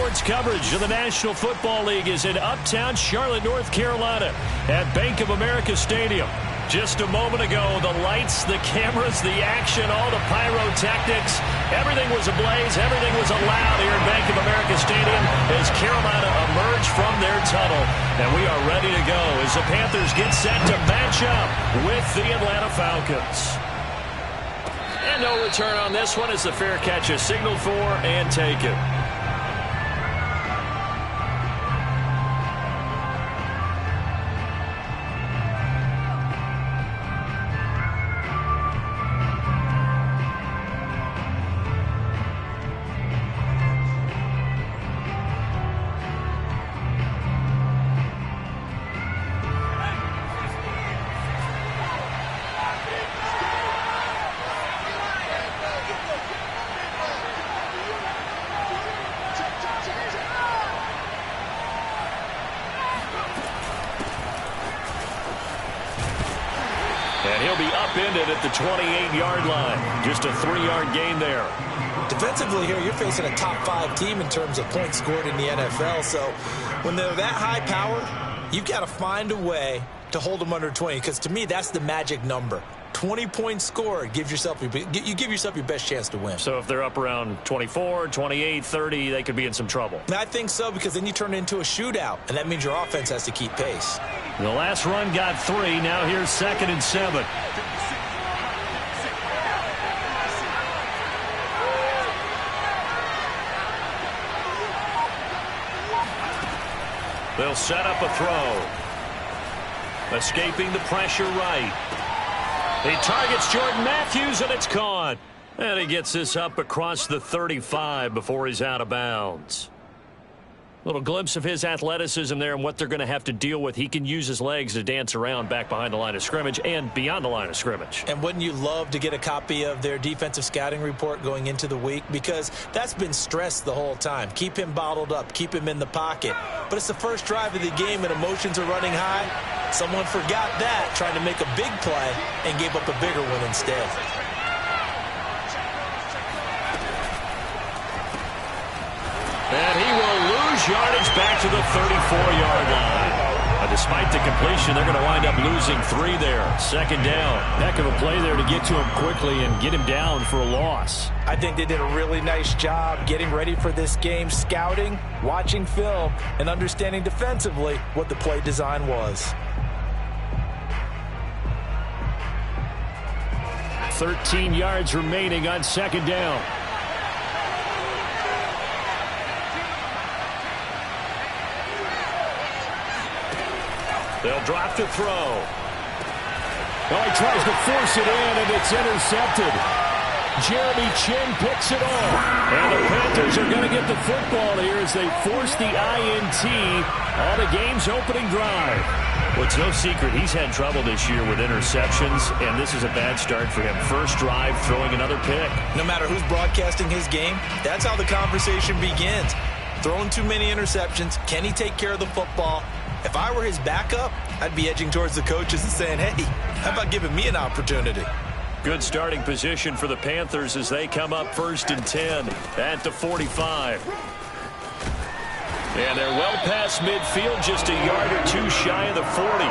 Sports coverage of the National Football League is in uptown Charlotte, North Carolina at Bank of America Stadium. Just a moment ago, the lights, the cameras, the action, all the pyrotechnics, everything was ablaze, everything was allowed here at Bank of America Stadium as Carolina emerged from their tunnel. And we are ready to go as the Panthers get set to match up with the Atlanta Falcons. And no return on this one as the fair catch is signaled for and taken. And he'll be upended at the 28-yard line. Just a 3-yard gain there. Defensively here, you're facing a top 5 team in terms of points scored in the NFL. So when they're that high powered, you've got to find a way to hold them under 20. Because to me, that's the magic number. 20 points scored, you give yourself your best chance to win. So if they're up around 24, 28, 30, they could be in some trouble. I think so, because then you turn it into a shootout, and that means your offense has to keep pace. The last run got 3. Now here's 2nd and 7. They'll set up a throw. Escaping the pressure right. He targets Jordan Matthews, and it's caught. And he gets this up across the 35 before he's out of bounds. Little glimpse of his athleticism there and what they're going to have to deal with. He can use his legs to dance around back behind the line of scrimmage and beyond the line of scrimmage. And wouldn't you love to get a copy of their defensive scouting report going into the week? Because that's been stressed the whole time. Keep him bottled up. Keep him in the pocket. But it's the first drive of the game and emotions are running high. Someone forgot that, trying to make a big play, and gave up a bigger one instead. And he will lose yardage back to the 34-yard line. Despite the completion, they're going to wind up losing 3 there. 2nd down. Heck of a play there to get to him quickly and get him down for a loss. I think they did a really nice job getting ready for this game, scouting, watching film, and understanding defensively what the play design was. 13 yards remaining on 2nd down. They'll drop to throw. Well, he tries to force it in, and it's intercepted. Jeremy Chin picks it off. And the Panthers are going to get the football here as they force the INT on the game's opening drive. Well, it's no secret he's had trouble this year with interceptions, and this is a bad start for him. First drive, throwing another pick. No matter who's broadcasting his game, that's how the conversation begins. Throwing too many interceptions. Can he take care of the football? If I were his backup, I'd be edging towards the coaches and saying, hey, how about giving me an opportunity? Good starting position for the Panthers as they come up 1st and 10 at the 45. And they're well past midfield, just a yard or 2 shy of the 40.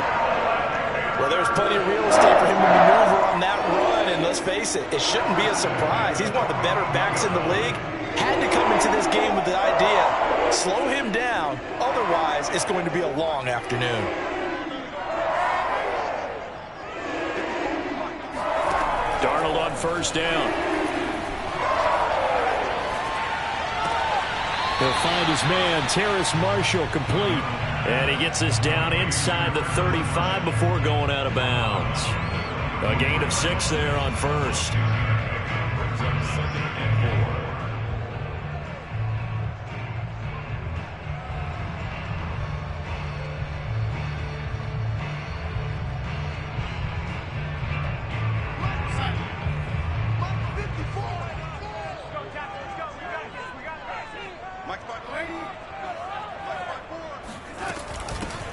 Well, there's plenty of real estate for him to maneuver on that run, and let's face it, it shouldn't be a surprise. He's one of the better backs in the league. Had to come into this game with the idea, slow him down, otherwise it's going to be a long afternoon. Darnold on 1st down. He'll find his man, Terrace Marshall, complete. And he gets this down inside the 35 before going out of bounds. A gain of 6 there on 1st.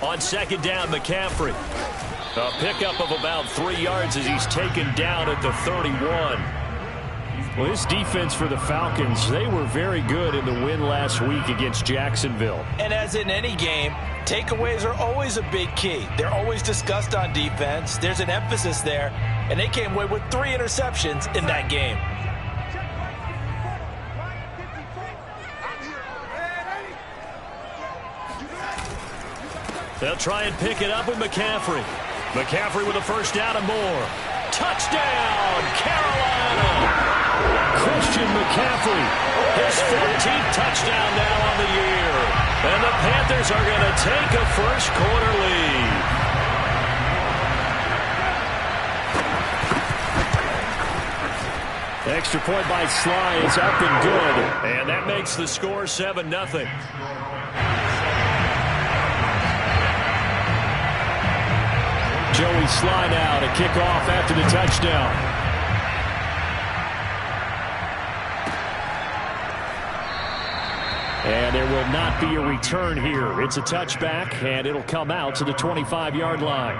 On 2nd down, McCaffrey. A pickup of about 3 yards as he's taken down at the 31. Well, this defense for the Falcons, they were very good in the win last week against Jacksonville. And as in any game, takeaways are always a big key. They're always discussed on defense. There's an emphasis there, and they came away with 3 interceptions in that game. They'll try and pick it up with McCaffrey. McCaffrey with a first down and more. Touchdown, Carolina! Christian McCaffrey, his 14th touchdown now on the year. And the Panthers are going to take a first-quarter lead. Extra point by Sly is up and good. And that makes the score 7-0. Joey Sly now to kick off after the touchdown. And there will not be a return here. It's a touchback, and it'll come out to the 25-yard line.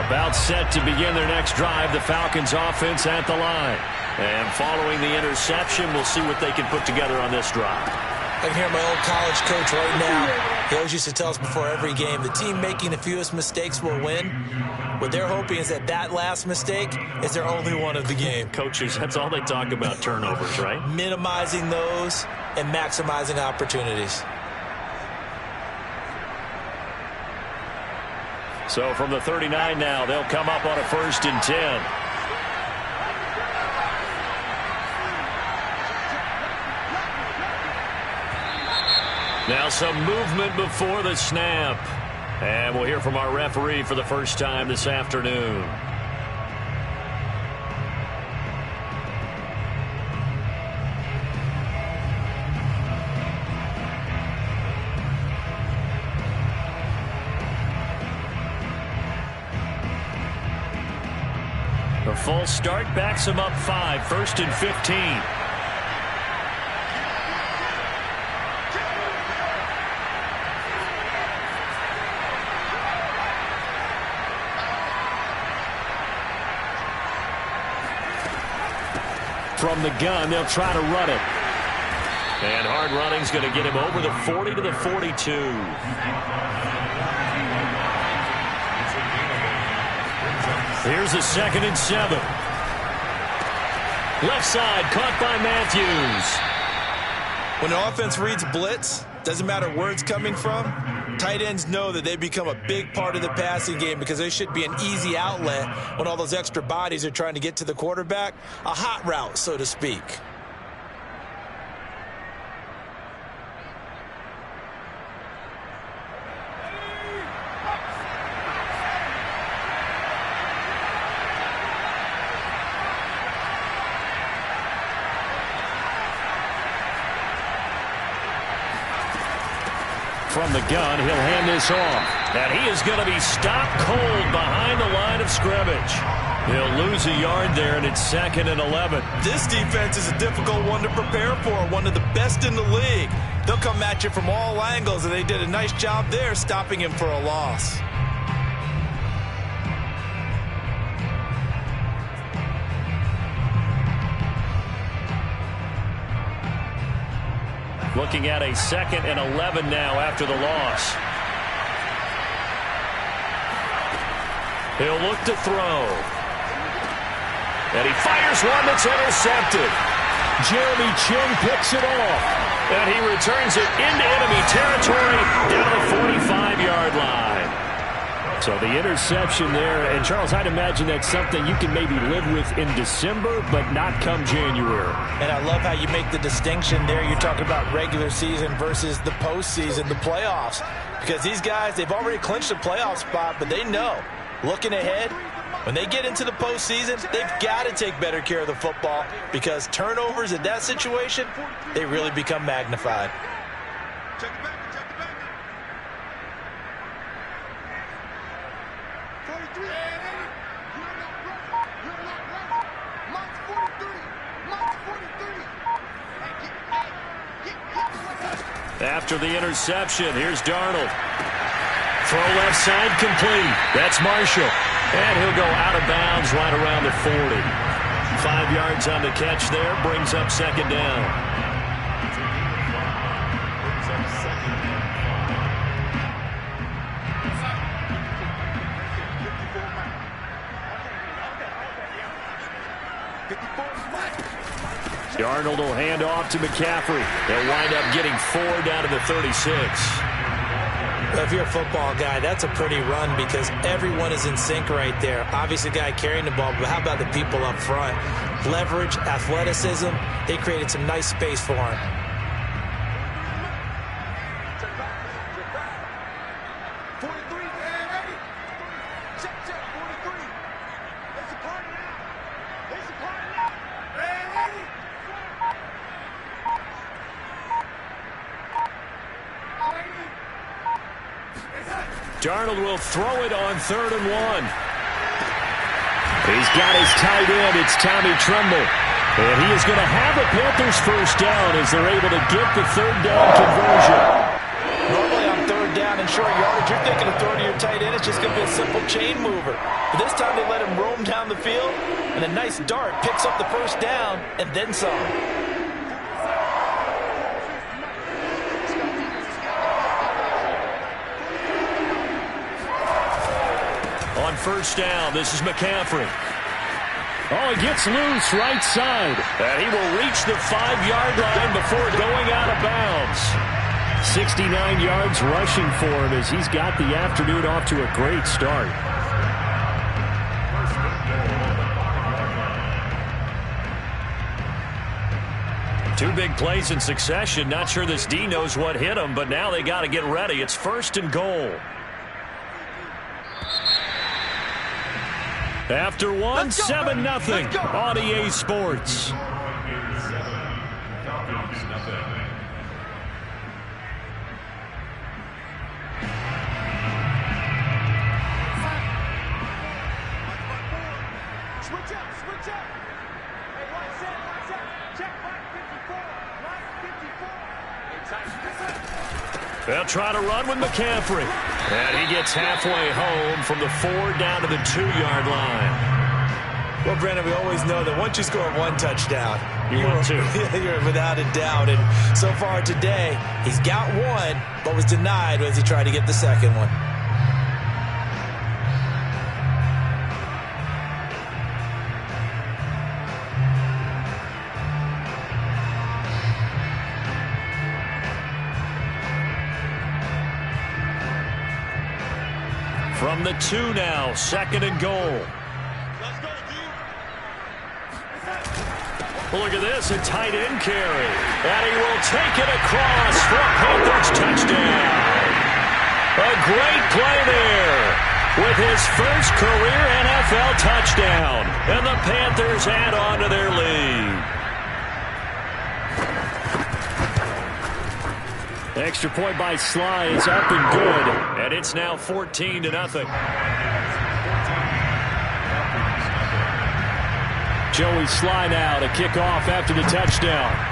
About set to begin their next drive, the Falcons offense at the line. And following the interception, we'll see what they can put together on this drive. I can hear my old college coach right now. He always used to tell us before every game, the team making the fewest mistakes will win. What they're hoping is that last mistake is their only one of the game. Coaches, that's all they talk about, turnovers, right? Minimizing those and maximizing opportunities. So from the 39 now, they'll come up on a 1st and 10. Now some movement before the snap. And we'll hear from our referee for the first time this afternoon. The full start backs him up 5, 1st and 15. From the gun, they'll try to run it. And hard running's going to get him over the 40 to the 42. Here's a 2nd and 7. Left side, caught by Matthews. When an offense reads blitz, doesn't matter where it's coming from, tight ends know that they become a big part of the passing game because they should be an easy outlet when all those extra bodies are trying to get to the quarterback. A hot route, so to speak. From the gun, he'll hand this off. And he is going to be stopped cold behind the line of scrimmage. He'll lose a yard there, and it's 2nd and 11. This defense is a difficult one to prepare for, one of the best in the league. They'll come at you from all angles, and they did a nice job there stopping him for a loss. Looking at a 2nd and 11 now after the loss. He'll look to throw. And he fires one that's intercepted. Jeremy Chin picks it off. And he returns it into enemy territory down the 45-yard line. So the interception there. And, Charles, I'd imagine that's something you can maybe live with in December, but not come January. And I love how you make the distinction there. You're talking about regular season versus the postseason, the playoffs. Because these guys, they've already clinched a playoff spot, but they know, looking ahead, when they get into the postseason, they've got to take better care of the football because turnovers in that situation, they really become magnified. After the interception, here's Darnold. Throw left side complete. That's Marshall. And he'll go out of bounds right around the 40. 5 yards on the catch there. Brings up second down. Darnold will hand off to McCaffrey. They'll wind up getting 4 down to the 36. If you're a football guy, that's a pretty run because everyone is in sync right there. Obviously, the guy carrying the ball, but how about the people up front? Leverage, athleticism, they created some nice space for him. Darnold will throw it on 3rd and 1. He's got his tight end. It's Tommy Tremble. And he is going to have a Panthers first down as they're able to get the 3rd down conversion. Normally on 3rd down and short yardage, you're thinking of throwing to your tight end. It's just going to be a simple chain mover. But this time they let him roam down the field, and a nice dart picks up the first down and then some. On first down, this is McCaffrey. Oh, he gets loose right side. And he will reach the 5-yard line before going out of bounds. 69 yards rushing for him as he's got the afternoon off to a great start. Two big plays in succession. Not sure this D knows what hit him, but now they got to get ready. It's 1st and goal. After one, 7-0 on EA Sports. They'll try to run with McCaffrey. And he gets halfway home from the 4 down to the 2-yard line. Well, Brandon, we always know that once you score 1 touchdown, want 2. You're without a doubt. And so far today, he's got 1, but was denied as he tried to get the second one. From the 2 now, 2nd and goal. Well, look at this, a tight end carry. And he will take it across for a Panthers touchdown. A great play there with his first career NFL touchdown. And the Panthers add on to their lead. Extra point by Sly is up and good. And it's now 14-0. Joey Sly now to kick off after the touchdown.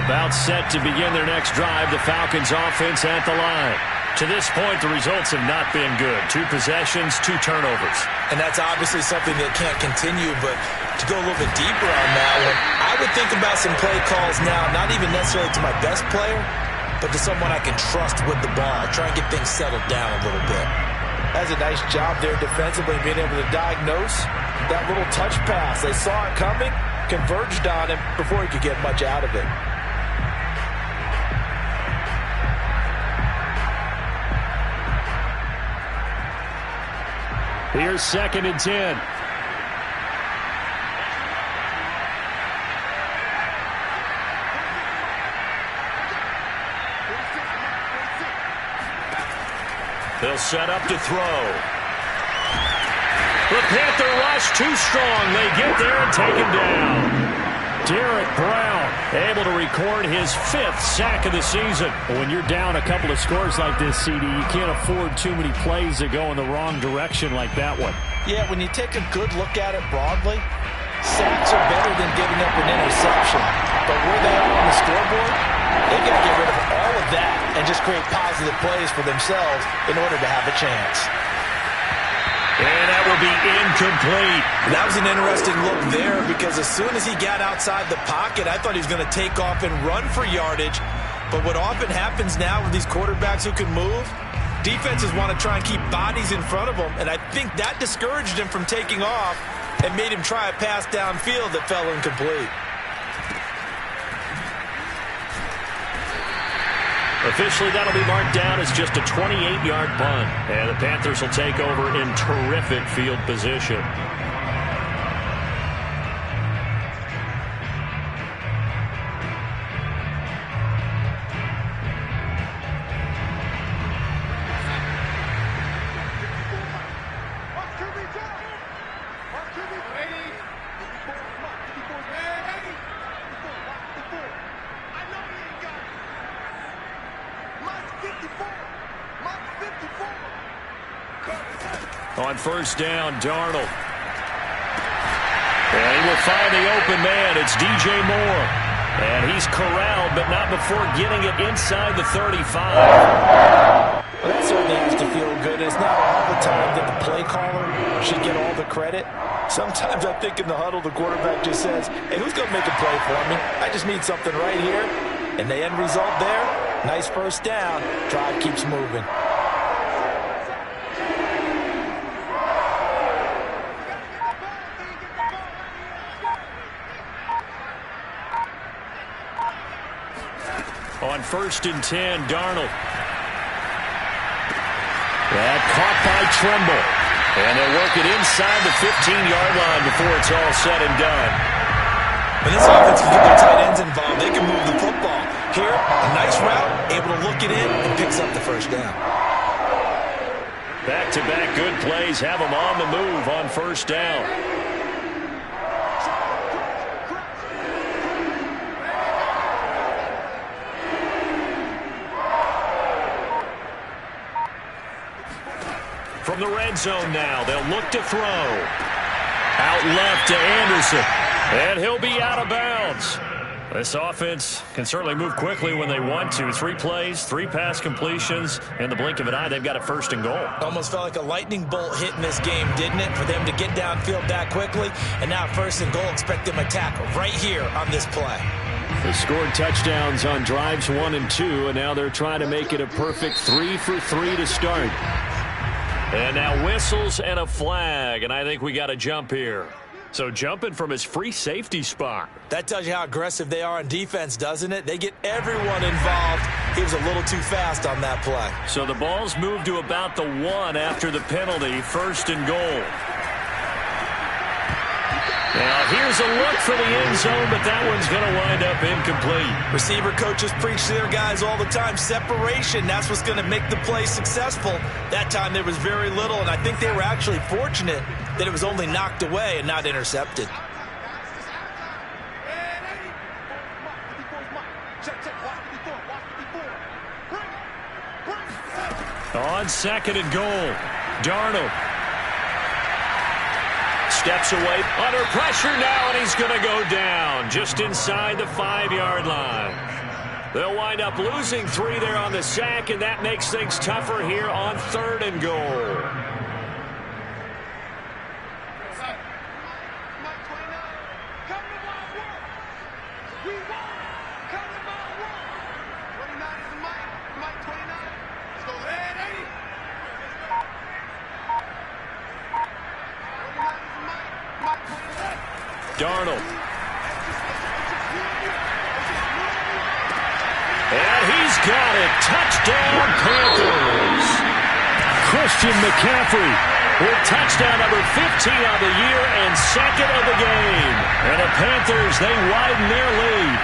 About set to begin their next drive, the Falcons offense at the line. To this point, the results have not been good. 2 possessions, 2 turnovers. And that's obviously something that can't continue, but to go a little bit deeper on that one, I would think about some play calls now, not even necessarily to my best player, but to someone I can trust with the ball. Try and get things settled down a little bit. That's a nice job there defensively, being able to diagnose that little touch pass. They saw it coming, converged on him before he could get much out of it. Here's 2nd and 10. They'll set up to throw. The Panther rush too strong. They get there and take him down. Derek Brown able to record his 5th sack of the season. When you're down a couple of scores like this, CD, you can't afford too many plays that go in the wrong direction like that one. Yeah, when you take a good look at it broadly, sacks are better than giving up an interception. But where they are on the scoreboard, they've got to get rid of all of that and just create positive plays for themselves in order to have a chance. And that will be incomplete. That was an interesting look there because as soon as he got outside the pocket, I thought he was going to take off and run for yardage. But what often happens now with these quarterbacks who can move, defenses want to try and keep bodies in front of them. And I think that discouraged him from taking off and made him try a pass downfield that fell incomplete. Officially, that'll be marked down as just a 28-yard punt. And the Panthers will take over in terrific field position. On first down, Darnold. And he will find the open man. It's DJ Moore. And he's corralled, but not before getting it inside the 35. Well, that certainly has to feel good. It's not all the time that the play caller should get all the credit. Sometimes I think in the huddle, the quarterback just says, hey, who's going to make a play for me? I just need something right here. And the end result there, nice first down. Drive keeps moving. On first and 10, Darnold. That caught by Tremble. And they'll work it inside the 15-yard line before it's all said and done. When this offense can get their tight ends involved, they can move the football. Here, a nice route, able to look it in, and picks up the first down. Back-to-back good plays have them on the move on first down. From the red zone now, they'll look to throw. Out left to Anderson. And he'll be out of bounds. This offense can certainly move quickly when they want to. 3 plays, 3 pass completions. In the blink of an eye, they've got it first and goal. Almost felt like a lightning bolt hit in this game, didn't it? For them to get downfield that quickly. And now first and goal, expect them to tackle right here on this play. They scored touchdowns on drives 1 and 2, and now they're trying to make it a perfect 3 for 3 to start. And now whistles and a flag, and I think we got a jump here. So jumping from his free safety spot. That tells you how aggressive they are on defense, doesn't it? They get everyone involved. He was a little too fast on that play. So the ball's moved to about the 1 after the penalty, first and goal. Now here's a look for the end zone, but that one's going to wind up incomplete. Receiver coaches preach to their guys all the time. Separation, that's what's going to make the play successful. That time there was very little, and I think they were actually fortunate that it was only knocked away and not intercepted. On second and goal, Darnold. Steps away, under pressure now, and he's going to go down just inside the 5-yard line. They'll wind up losing 3 there on the sack, and that makes things tougher here on third and goal. Darnold. And he's got it. Touchdown, Panthers. Christian McCaffrey with touchdown number 15 on the year and second of the game. And the Panthers, they widen their lead.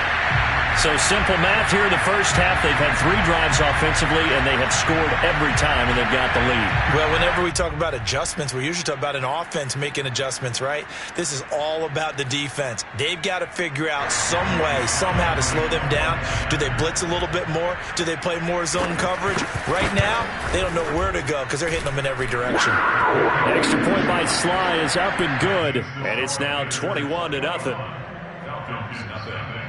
So simple math here in the first half. They've had 3 drives offensively, and they have scored every time, and they've got the lead. Well, whenever we talk about adjustments, we usually talk about an offense making adjustments, right? This is all about the defense. They've got to figure out some way, somehow to slow them down. Do they blitz a little bit more? Do they play more zone coverage? Right now, they don't know where to go because they're hitting them in every direction. The extra point by Sly is up and good, and it's now 21-0.